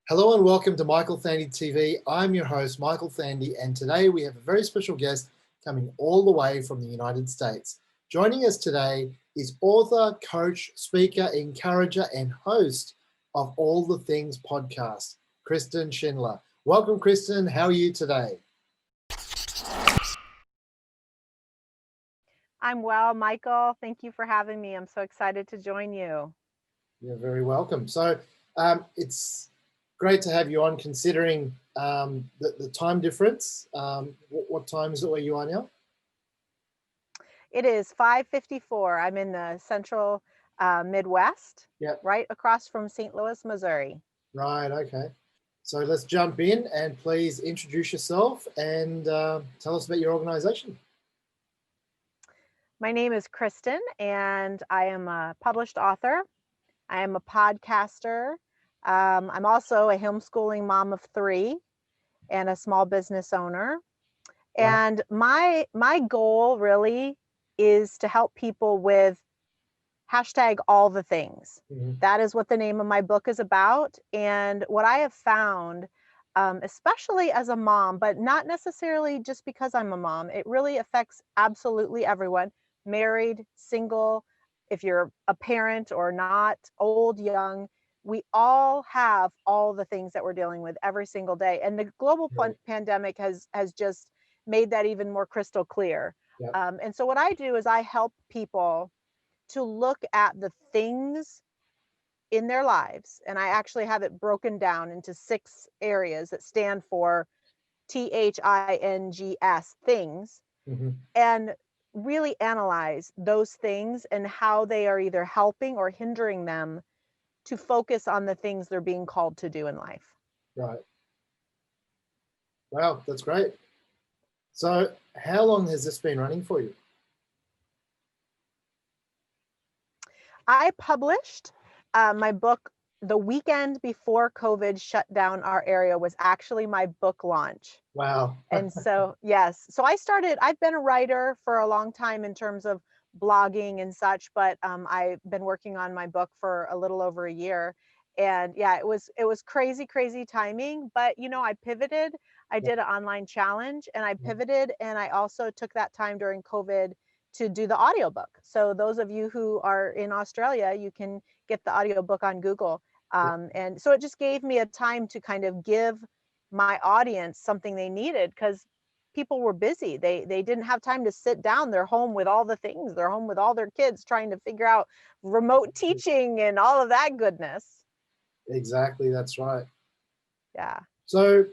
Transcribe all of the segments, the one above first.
Hello and welcome to Michael Thandi TV. I'm your host, Michael Thandi, and today we have a very special guest coming all the way from the United States. Joining us today is author, coach, speaker, encourager, and host of All the Things podcast, Kristen Schindler. Welcome, Kristen. How are you today? I'm well, Michael. Thank you for having me. I'm so excited to join you. You're very welcome. So it's great to have you on, considering the time difference. What time is it where you are now? It is 5:54. I'm in the central Midwest, Yep. right across from St. Louis, Missouri. Right, okay. So let's jump in and please introduce yourself and tell us about your organization. My name is Kristen, and I am a published author. I am a podcaster. I'm also a homeschooling mom of three and a small business owner. Wow. And my goal really is to help people with hashtag all the things. Mhm. That is what the name of my book is about. And what I have found, especially as a mom, but not necessarily just because I'm a mom, it really affects absolutely everyone, married, single, if you're a parent or not, old, young. We all have all the things that we're dealing with every single day. And the global Right. pandemic has just made that even more crystal clear. Yep. And so what I do is I help people to look at the things in their lives. And I actually have it broken down into 6 areas that stand for THINGS, things, Mhm. and really analyze those things and how they are either helping or hindering them to focus on the things they're being called to do in life. Right. Wow, that's great. So how long has this been running for you? I published my book the weekend before COVID shut down our area was actually my book launch. Wow. And so, yes, so I've been a writer for a long time in terms of blogging and such, but I've been working on my book for a little over a year. And yeah, it was crazy, crazy timing. But I pivoted. I Yep. did an online challenge and I Yep. pivoted, and I also took that time during COVID to do the audiobook. So those of you who are in Australia, you can get the audiobook on Google. Yep. And so it just gave me a time to kind of give my audience something they needed, because people were busy. They didn't have time to sit down. They're home with all the things. They're home with all their kids trying to figure out remote teaching and all of that goodness. Exactly, that's right. Yeah. So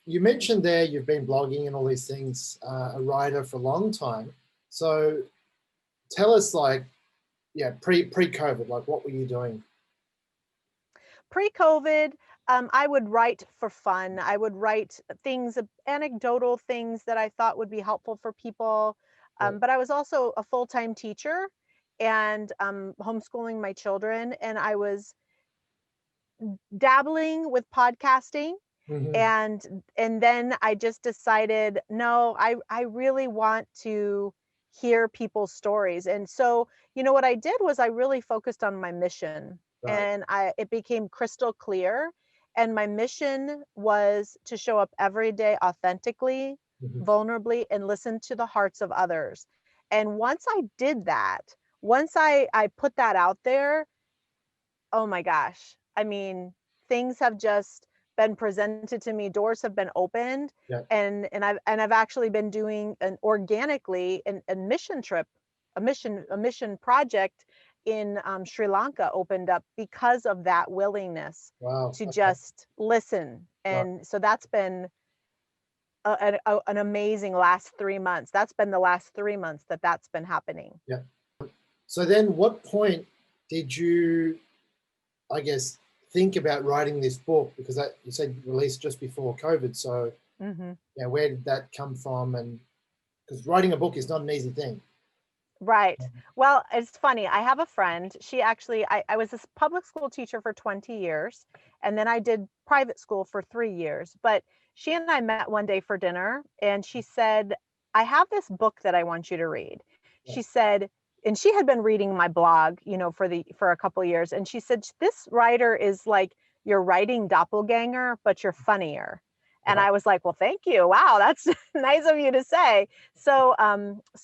you mentioned there you've been blogging and all these things, a writer for a long time. So tell us, like, yeah, pre-COVID, like what were you doing? Pre-COVID, I would write for fun. I would write things, anecdotal things that I thought would be helpful for people. Yeah. But I was also a full-time teacher and homeschooling my children, and I was dabbling with podcasting. Mhm. And then I just decided, no, I really want to hear people's stories. And so, what I did was I really focused on my mission, Right. and it became crystal clear. And my mission was to show up every day authentically, Mhm. vulnerably, and listen to the hearts of others. And once I did that, once I put that out there, oh my gosh. I mean, things have just been presented to me, doors have been opened, Yeah. and I've actually been doing an organically a mission trip, a mission project in Sri Lanka opened up because of that willingness Wow. to Okay. just listen. Right. And so that's been an amazing last 3 months. That's been the last 3 months that's been happening. Yeah. So then what point did you, I guess, think about writing this book? Because that you said released just before COVID. So Mhm. yeah, where did that come from? And because writing a book is not an easy thing. Right. Well, it's funny. I have a friend. She actually, I was a public school teacher for 20 years, and then I did private school for 3 years. But she and I met one day for dinner, and she said, I have this book that I want you to read. Yeah. She said, and she had been reading my blog, for a couple of years. And she said, this writer is like you're writing doppelganger, but you're funnier. And Right. I was like, well, thank you. Wow, that's nice of you to say. So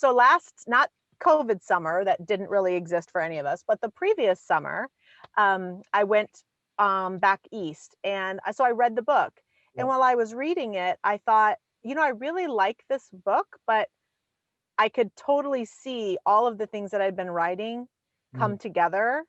last, not COVID summer, that didn't really exist for any of us, but the previous summer, I went back east, and so I read the book. And Yep. while I was reading it, I thought, I really like this book, but I could totally see all of the things that I'd been writing Mm. come together.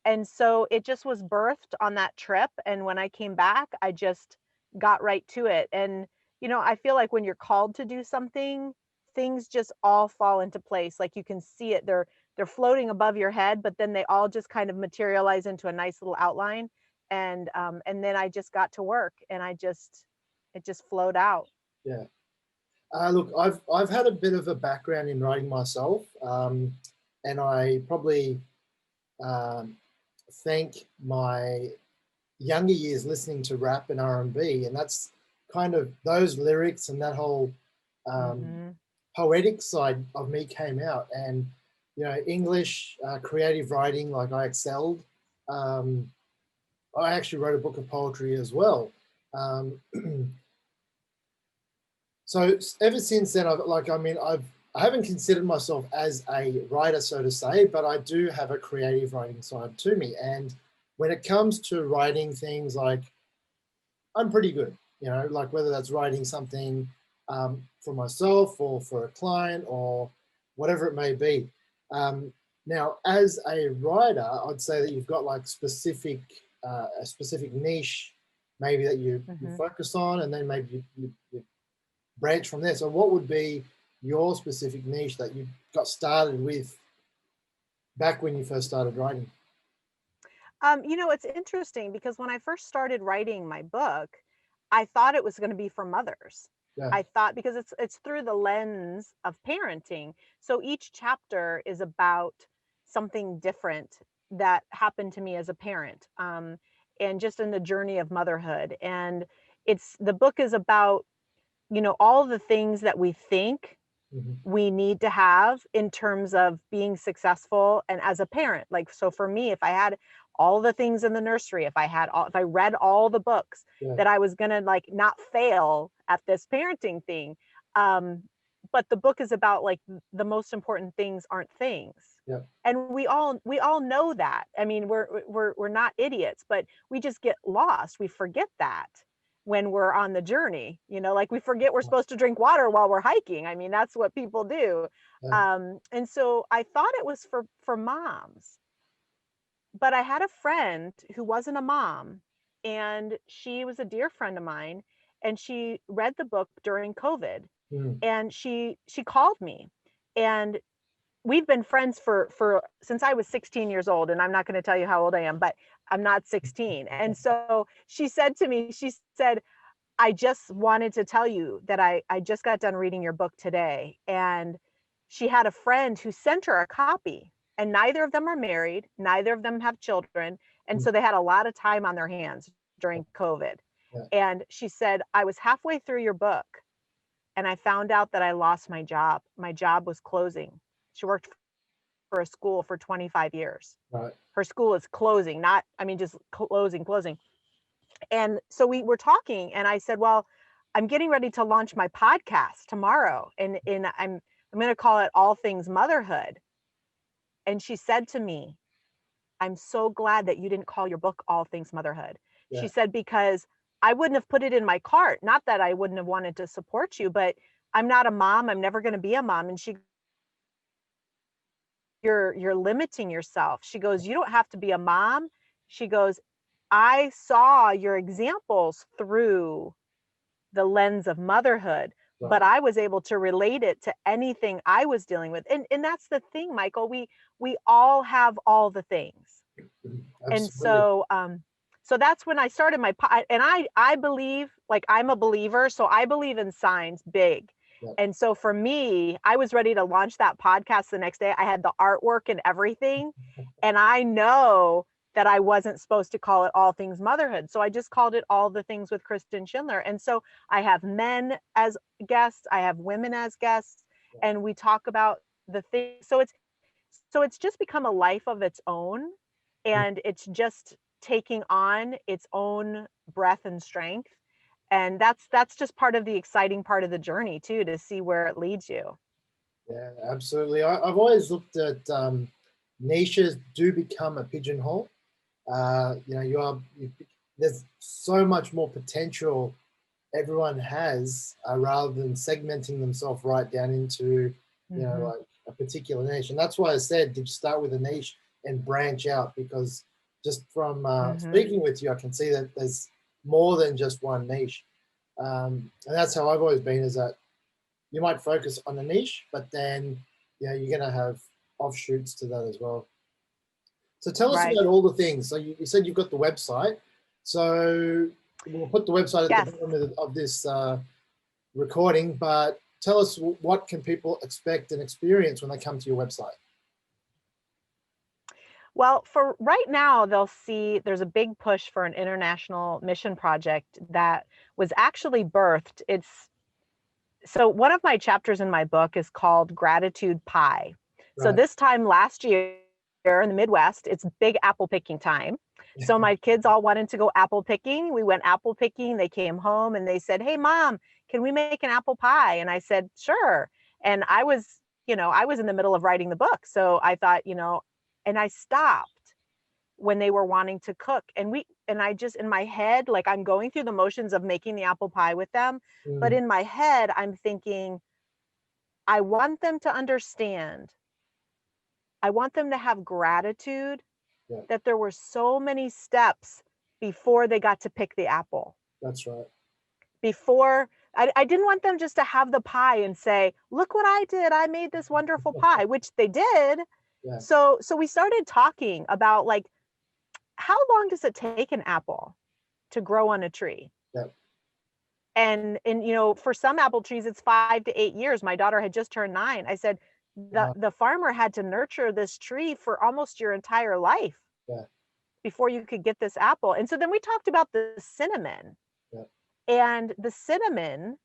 And so it just was birthed on that trip. And when I came back, I just got right to it. And, I feel like when you're called to do something, things just all fall into place. Like you can see it. They're floating above your head, but then they all just kind of materialize into a nice little outline. And then I just got to work, and it just flowed out. Yeah. Look, I've had a bit of a background in writing myself, and I probably um, thank my younger years listening to rap and R&B, and that's kind of those lyrics and that whole um, Hmm. poetic side of me came out. And English creative writing, like I excelled. Um, I actually wrote a book of poetry as well. Um, so ever since then, I haven't considered myself as a writer, so to say, but I do have a creative writing side to me. And when it comes to writing things, like I'm pretty good, like whether that's writing something for myself or for a client or whatever it may be. Now, as a writer, I'd say that you've got like a specific niche, maybe that you Hmm. focus on, and then maybe you branch from there. So, what would be your specific niche that you got started with back when you first started writing? It's interesting because when I first started writing my book, I thought it was going to be for mothers. Yeah. I thought, because it's through the lens of parenting. So each chapter is about something different that happened to me as a parent, and just in the journey of motherhood. And the book is about, all the things that we think Hmm. we need to have in terms of being successful and as a parent. Like, so for me, if I had all the things in the nursery, if I read all the books, Yeah. that I was going to like not fail at this parenting thing. um but the book is about like the most important things aren't things. Yeah. And we all know that. I mean, we're not idiots, but we just get lost. We forget that when we're on the journey, like we forget we're supposed to drink water while we're hiking. I mean, that's what people do. Yeah. And so I thought it was for moms, but I had a friend who wasn't a mom, and she was a dear friend of mine, and she read the book during COVID, Mm. and she called me, and we've been friends for since I was 16 years old. And I'm not going to tell you how old I am, but I'm not 16. And so she said to me, she said, I just wanted to tell you that I just got done reading your book today. And she had a friend who sent her a copy, and neither of them are married, neither of them have children. And Mm. so they had a lot of time on their hands during COVID. Yeah. And she said, I was halfway through your book, and I found out that I lost my job. My job was closing. She worked for a school for 25 years. Right. Her school is closing, not, I mean, just closing. And so we were talking, and I said, well, I'm getting ready to launch my podcast tomorrow, and I'm going to call it All Things Motherhood. And she said to me, I'm so glad that you didn't call your book All Things Motherhood. She Yeah. said, because I wouldn't have put it in my cart. Not that I wouldn't have wanted to support you, but I'm not a mom. I'm never going to be a mom. And you're limiting yourself. She goes, you don't have to be a mom. She goes, I saw your examples through the lens of motherhood, Right. but I was able to relate it to anything I was dealing with. And that's the thing, Michael. We all have all the things. And Absolutely. so that's when I started and I believe, like, I'm a believer, so I believe in signs big. Yeah. And so for me, I was ready to launch that podcast the next day. I had the artwork and everything, and I know that I wasn't supposed to call it All Things Motherhood, so I just called it All the Things with Kristen Schindler. And so I have men as guests, I have women as guests, Yeah. and we talk about the things. So it's just become a life of its own. Mm. And it's just taking on its own breadth and strength. And that's just part of the exciting part of the journey too, to see where it leads you. Yeah, absolutely. I've always looked at niches do become a pigeonhole. You know, there's so much more potential everyone has rather than segmenting themselves right down into, you know, like a particular niche. And that's why I said, did you start with a niche and branch out? Because just from speaking with you, I can see that there's more than just one niche. And that's how I've always been, is that you might focus on a niche, but then, you know, you're going to have offshoots to that as well. So tell us Right. about all the things. So you said you've got the website. So we'll put the website at Yes. the bottom of this recording, but tell us, what can people expect and experience when they come to your website? Well, for right now, they'll see there's a big push for an international mission project that was actually birthed. So one of my chapters in my book is called Gratitude Pie. So Right. this time last year in the Midwest, it's big apple picking time. So my kids all wanted to go apple picking. We went apple picking. They came home and they said, "Hey, Mom, can we make an apple pie?" And I said, "Sure." And I was in the middle of writing the book. So I thought, and I stopped when they were wanting to cook. And I just, in my head, like, I'm going through the motions of making the apple pie with them. But in my head, I'm thinking, I want them to understand. I want them to have gratitude that there were so many steps before they got to pick the apple. That's right. Before, I didn't want them just to have the pie and say, "Look what I did. I made this wonderful pie," which they did. Yeah. So we started talking about, like, how long does it take an apple to grow on a tree? Yeah. And for some apple trees, it's 5 to 8 years. My daughter had just turned 9. I said, the farmer had to nurture this tree for almost your entire life before you could get this apple. And so then we talked about the cinnamon. And the cinnamon,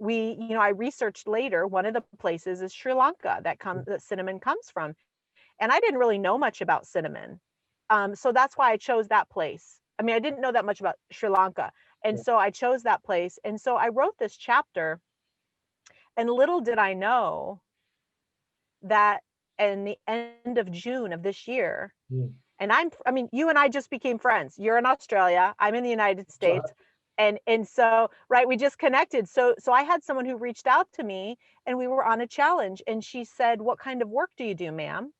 I researched later, one of the places is Sri Lanka that cinnamon comes from. And I didn't really know much about cinnamon. So that's why I chose that place. I mean, I didn't know that much about Sri Lanka. And so I chose that place. And so I wrote this chapter, and little did I know that in the end of June of this year, and you and I just became friends. You're in Australia, I'm in the United States. And so, right, we just connected. So I had someone who reached out to me, and we were on a challenge, and she said, "What kind of work do you do, ma'am?"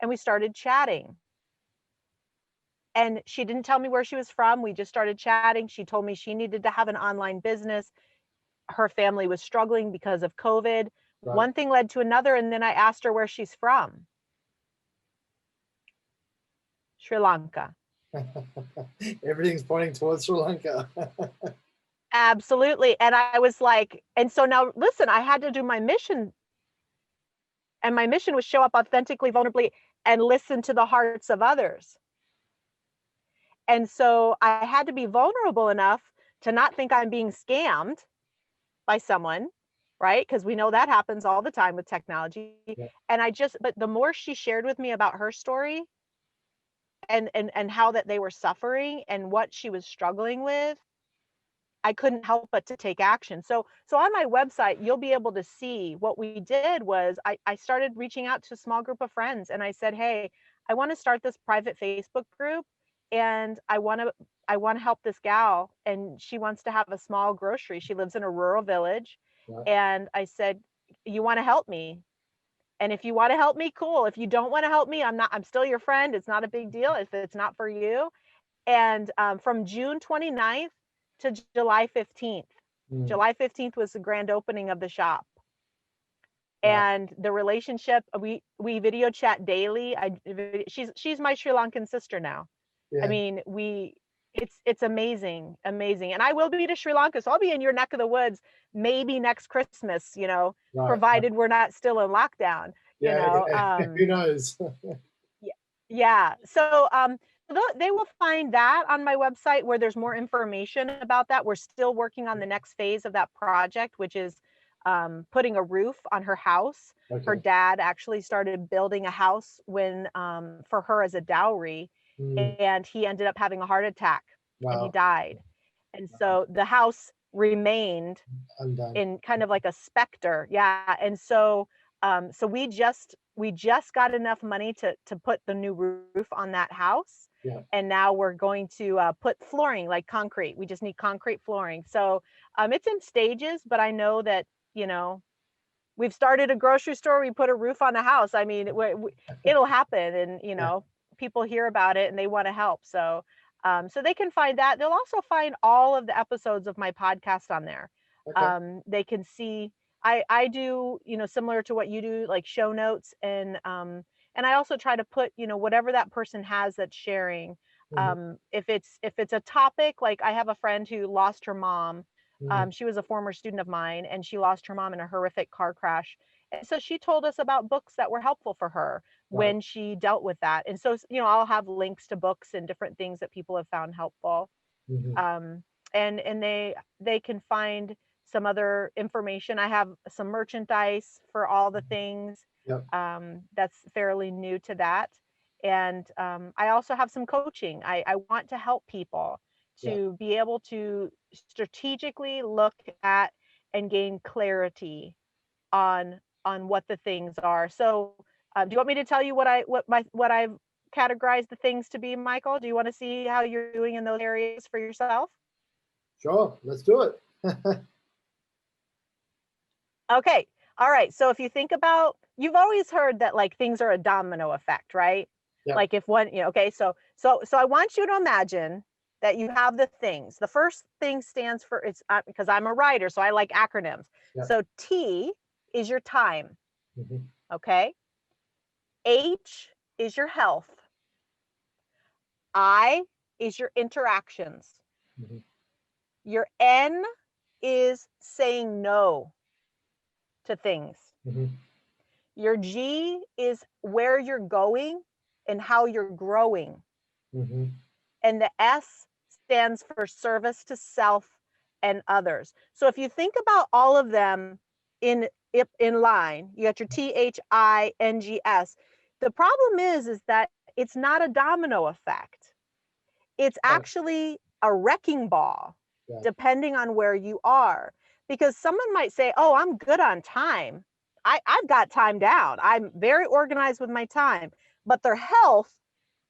And we started chatting. And she didn't tell me where she was from. We just started chatting. She told me she needed to have an online business. Her family was struggling because of COVID. Right. One thing led to another. And then I asked her where she's from. Sri Lanka. Everything's pointing towards Sri Lanka. Absolutely. And I was like, and so now listen, I had to do my mission. And my mission was show up authentically, vulnerably, and listen to the hearts of others. And so I had to be vulnerable enough to not think I'm being scammed by someone, right? Because we know that happens all the time with technology. And but the more she shared with me about her story and how that they were suffering and what she was struggling with, I couldn't help but to take action. So on my website, you'll be able to see what we did was I started reaching out to a small group of friends, and I said, "Hey, I want to start this private Facebook group, and I want to help this gal, and she wants to have a small grocery. She lives in a rural village." And I said, "You want to help me? And if you want to help me, cool. If you don't want to help me, I'm still your friend. It's not a big deal if it's not for you." And from June 29th to July 15th. July 15th was the grand opening of the shop. And the relationship, we video chat daily. She's my Sri Lankan sister now. I mean, it's amazing, amazing. And I will be to Sri Lanka, so I'll be in your neck of the woods maybe next Christmas, provided we're not still in lockdown. Who knows? Yeah. So they will find that on my website where there's more information about that. We're still working on the next phase of that project, which is putting a roof on her house. Her dad actually started building a house for her as a dowry. Mm. and he ended up having a heart attack and he Wow. died. And so the house remained Undone. in kind of like a specter. Yeah. And so so we just got enough money to put the new roof on that house. Yeah. And now we're going to put flooring, like concrete. We just need concrete flooring. So it's in stages, but I know that, you know, we've started a grocery store, we put a roof on a house. I mean, it'll happen, and you Yeah. know, people hear about it and they want to help. So so they can find that. They'll also find all of the episodes of my podcast on there. Okay. They can see I do, you know, similar to what you do, like show notes, and I also try to put, you know, whatever that person has that's sharing. Hmm. If it's a topic, like I have a friend who lost her mom. Hmm. She was a former student of mine, and she lost her mom in a horrific car crash. And so she told us about books that were helpful for her Right. when she dealt with that. And so, you know, I'll have links to books and different things that people have found helpful. Hmm. Um, and they can find some other information. I have some merchandise for all the things. Yep. That's fairly new to that. And I also have some coaching. I want to help people Yeah. to be able to strategically look at and gain clarity on what the things are. So, do you want me to tell you what I've categorized the things to be, Michael? Do you want to see how you're doing in those areas for yourself? Sure. Let's do it. Okay. All right. So if you think about, you've always heard that like things are a domino effect, right? Yep. Like if one, you know, okay, so I want you to imagine that you have the things. The first thing stands for, it's because I'm a writer, so I like acronyms. Yep. So T is your time, Hmm. okay? H is your health. I is your interactions. Hmm. Your N is saying no to things. Hmm. Your G is where you're going and how you're growing. Hmm. And the S stands for service to self and others. So if you think about all of them in in line, you got your THINGS. The problem is that it's not a domino effect. It's Right. actually a wrecking ball, Right. depending on where you are. Because someone might say, oh, I'm good on time. I've got time down. I'm very organized with my time. But their health,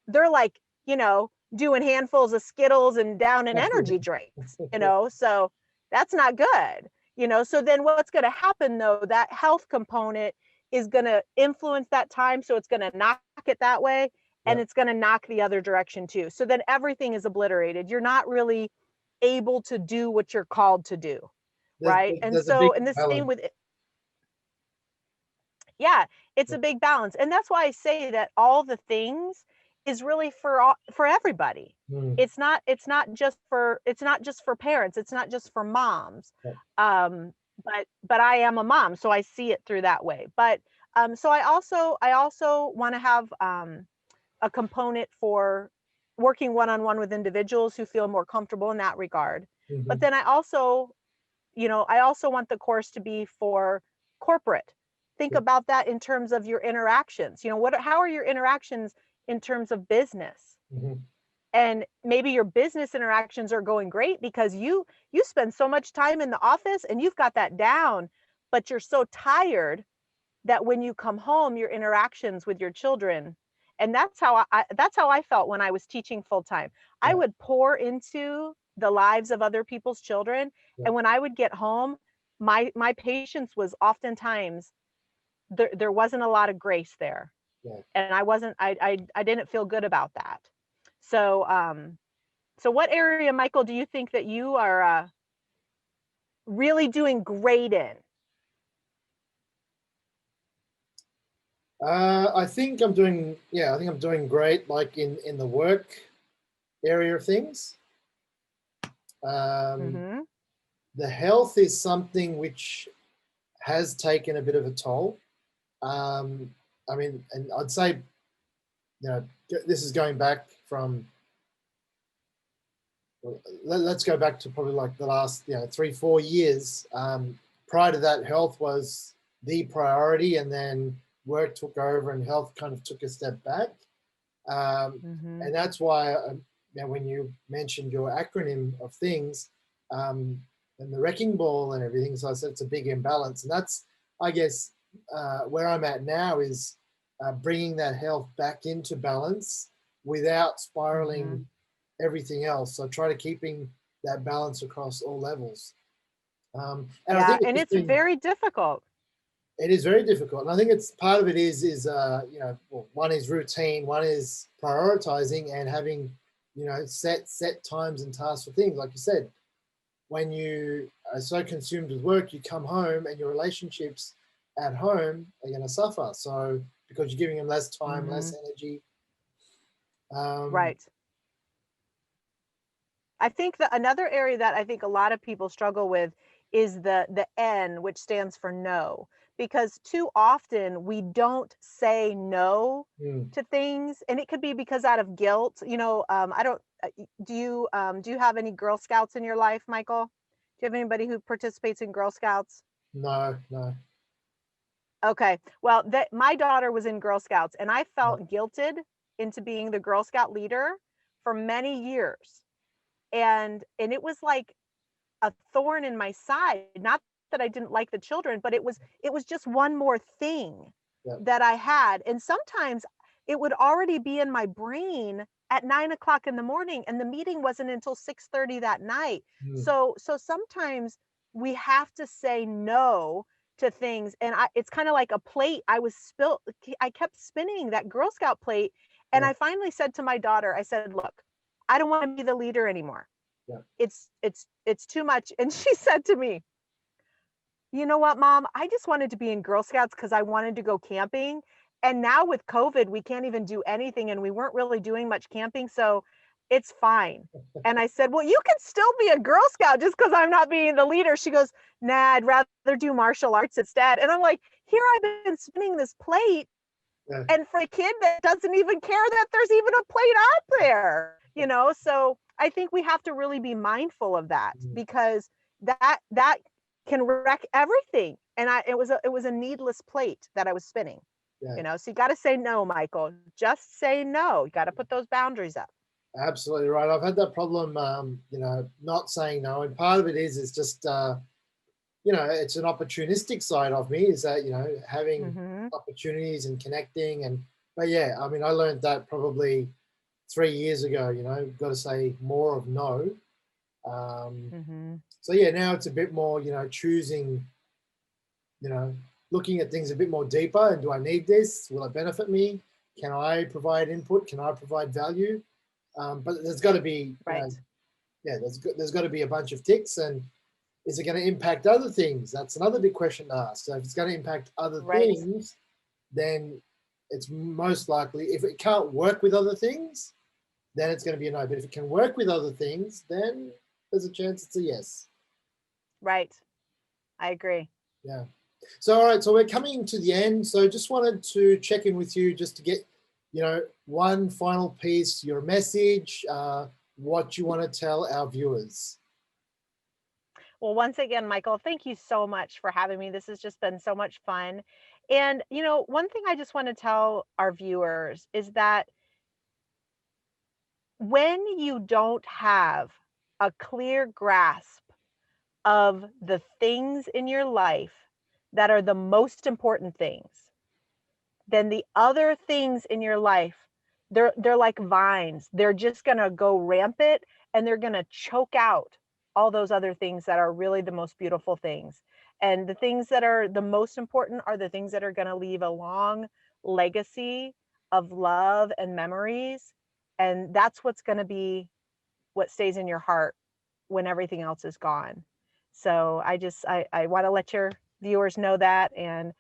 they're like, you know, doing handfuls of Skittles and down in energy drinks, you know, so that's not good, you know. So then what's going to happen though, that health component is going to influence that time. So it's going to knock it that way, and Yep. it's going to knock the other direction too. So then everything is obliterated. You're not really able to do what you're called to do. There's, Right. And there's a big so, and the same balance. with, yeah, it's a big balance. And that's why I say that all the things is really for everybody. Mm. It's not just for parents, it's not just for moms. Yep. um but I am a mom, so I see it through that way. But so I also want to have a component for working one-on-one with individuals who feel more comfortable in that regard. But Hmm. then I also want the course to be for corporate. Think Yep. about that in terms of your interactions. You know, how are your interactions in terms of business? Hmm. And maybe your business interactions are going great because you spend so much time in the office and you've got that down, but you're so tired that when you come home, your interactions with your children, and that's how I felt when I was teaching full time. I Right. would pour into the lives of other people's children, Yep. and when I would get home, my patience was oftentimes there wasn't a lot of grace there, Yeah. and I didn't feel good about that. So so what area, Michael, do you think that you are really doing great in? I think I'm doing, yeah, I think I'm doing great, like in the work area of things. Um, Mm-hmm. the health is something which has taken a bit of a toll. Um, I mean, and I'd say, you know, this is going back from, well, let's go back to probably like the last, 3-4 years. Prior to that, health was the priority, and then work took over and health kind of took a step back. Um, Mm-hmm. and that's why when you mentioned your acronym of things, and the wrecking ball and everything, so I said it's a big imbalance. And that's, I guess, where I'm at now is bringing that health back into balance without Mm-hmm. spiraling everything else. So try to keeping that balance across all levels. And I Yeah, think it's and just it's been, very difficult. it is very difficult. And I think it's part of it is well, one is routine, one is prioritizing and having, set times and tasks for things. Like you said, when you are so consumed with work, you come home and your relationships at home are going to suffer. So because you're giving them less time, Mm-hmm. less energy. Um, Right. I think that another area that I think a lot of people struggle with is the N, which stands for no, because too often we don't say no mm, to things, and it could be because out of guilt. I don't. Do you have any Girl Scouts in your life, Michael? Do you have anybody who participates in Girl Scouts? no, no, Okay, well, that my daughter was in Girl Scouts, and I no, felt guilted into being the Girl Scout leader for many years, and it was like a thorn in my side. Not that I didn't like the children, but it was just one more thing yeah, that I had. And sometimes it would already be in my brain at 9 o'clock in the morning, and the meeting wasn't until 6:30 that night. mm, So sometimes we have to say no to things. And it's kind of like a plate. I kept spinning that Girl Scout plate. And yeah, I finally said to my daughter, I said, look, I don't want to be the leader anymore. yeah, It's too much. And she said to me, you know what, Mom, I just wanted to be in Girl Scouts because I wanted to go camping, and now with COVID we can't even do anything, and we weren't really doing much camping, so it's fine. And I said, well, you can still be a Girl Scout just because I'm not being the leader. She goes, nah, I'd rather do martial arts instead. And I'm like, here I've been spinning this plate, yeah, and for a kid that doesn't even care that there's even a plate out there. So I think we have to really be mindful of that, mm, because that can wreck everything. And it was a needless plate that I was spinning. yeah. So you got to say no, Michael. Just say no. You got to put those boundaries up. Absolutely right. I've had that problem, not saying no, and part of it is just it's an opportunistic side of me is that having Mm-hmm. opportunities and connecting but yeah, I mean I learned that probably 3 years ago. Got to say more of no. Um, Mm-hmm. so yeah, now it's a bit more choosing, you know, looking at things a bit more deeper. And do I need this? Will it benefit me? Can I provide input? Can I provide value? But there's got to be, Right. yeah, there's got to be a bunch of ticks. And is it going to impact other things? That's another big question to ask. So if it's going to impact other Right. things, then it's most likely, if it can't work with other things, then it's going to be a no. But if it can work with other things, then there's a chance it's a yes. Right. I agree. Yeah. So, all right. So we're coming to the end. So just wanted to check in with you just to get, one final piece, your message, what you want to tell our viewers. Well, once again, Michael, thank you so much for having me. This has just been so much fun. And, one thing I just want to tell our viewers is that when you don't have a clear grasp of the things in your life that are the most important things, then the other things in your life, they're like vines. They're just going to go rampant, and they're going to choke out all those other things that are really the most beautiful things. And the things that are the most important are the things that are going to leave a long legacy of love and memories. And that's what's going to be what stays in your heart when everything else is gone. So I want to let your viewers know that. And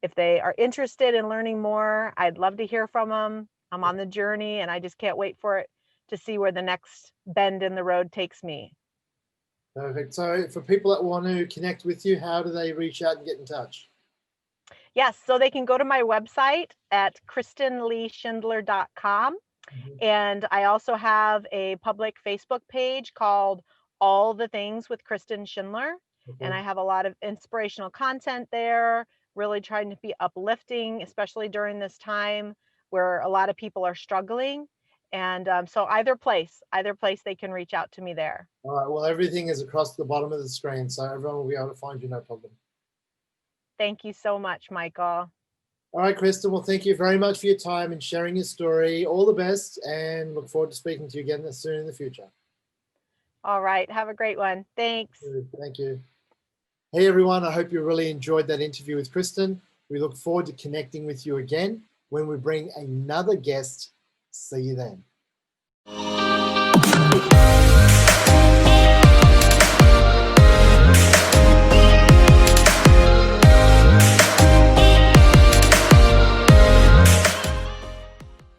if they are interested in learning more, I'd love to hear from them. I'm on the journey, and I just can't wait for it to see where the next bend in the road takes me. Perfect. So for people that want to connect with you, how do they reach out and get in touch? Yes, so they can go to my website at kristenleeschindler.com. Mhm. And I also have a public Facebook page called All the Things with Kristen Schindler. And Okay. I have a lot of inspirational content there, really trying to be uplifting, especially during this time where a lot of people are struggling. And so either place they can reach out to me there. All right. Well, everything is across the bottom of the screen, so everyone will be able to find you, no problem. Thank you so much, Michael. All right, Kristen. Well, thank you very much for your time and sharing your story. All the best, and look forward to speaking to you again soon in the future. All right. Have a great one. Thanks. Thank you. Hey, everyone. I hope you really enjoyed that interview with Kristen. We look forward to connecting with you again when we bring another guest. See you then.